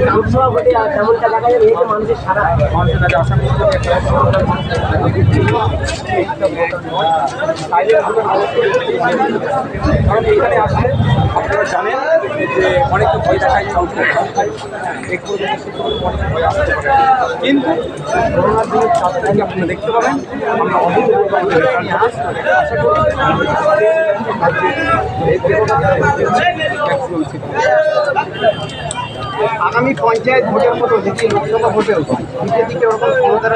লোকসভা ভোটে তেমনটা দেখা যাবে এই যে মানুষের সারা মানুষের কাছে আশা কারণ এখানে আসলে আপনারা জানেন যে অনেকটা ভয় দেখায় কিন্তু করোনার দিনের চাপ থেকে আপনারা দেখতে পাবেন আমরা অনেক আশা করি আগামী পঞ্চায়েত ভোটের মতো যদি লোকসভা ভোটেও বিজেপিকে ওরকম ক্ষমতার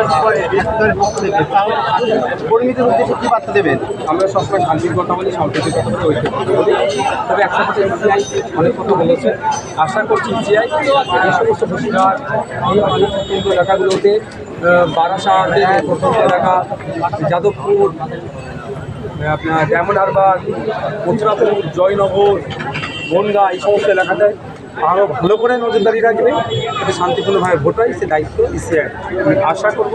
কর্মীদের উদ্দেশ্যে কী বার্তা দেবেন? আমরা সবসময় শান্তির কথা বলি, সম্প্রীতির কথা বলি, ঐক্যের কথা বলি। তবে একটা কথা ইসিআই অনেক কথা বলেছে, আশা করছি ইসিআই এই সমস্ত বসিরহাট এই অঞ্চল এলাকাগুলোতে বারাসাতের প্রথম এলাকা, যাদবপুর, আপনার ডায়মন্ড হারবার, মথুরাপুর, জয়নগর, বনগা এই সমস্ত এলাকাটায় আরও ভালো করে নজরদারি রাখবে, যাতে শান্তিপূর্ণভাবে ভোট হয়, সে দায়িত্ব ইসিআই। আমি আশা করব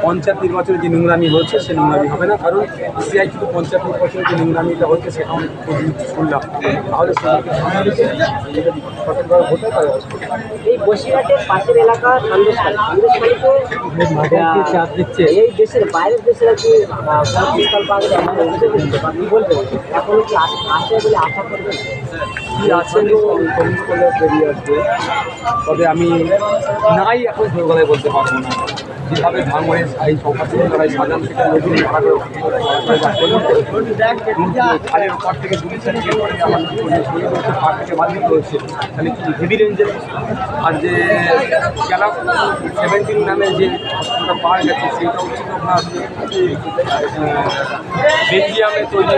পঞ্চায়েত নির্বাচনে যে নোংরামি হচ্ছে সে নোংরামি হবে না, কারণ ইসিআই কিন্তু পঞ্চায়েত নির্বাচনে যে নোংরামিটা হচ্ছে সেটা আমি শুনলাম, তাহলে সঠিকভাবে ভোট হয়। এই বসিরহাটের পাশের এলাকা সন্দেশখালী এই দেশের বাইরের দেশের আর কি শীতকাল পাবে কি বলবেন, এখন কি আসে বলে আশা করবেন? কি আছে করলে বেরিয়ে আসবে, তবে আমি নাই এখন জোরগলায় বলতে পারবো না। যেভাবে ধানমনের এই সৌকাশী লড়াই সাজান থেকে নতুন খালের ওপর থেকে পার থেকে বাঁধিয়ে রয়েছে, তাহলে কি হেভি রেঞ্জের। আর যে ক্যালা 17 নামে যে হসপিটালটা পাওয়া গেছে সেইটা হচ্ছে আপনার বেলজিয়ামে তৈরি।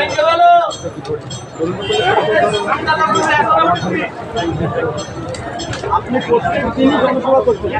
আপনি প্রত্যেক দিনই জনসভা করছেন,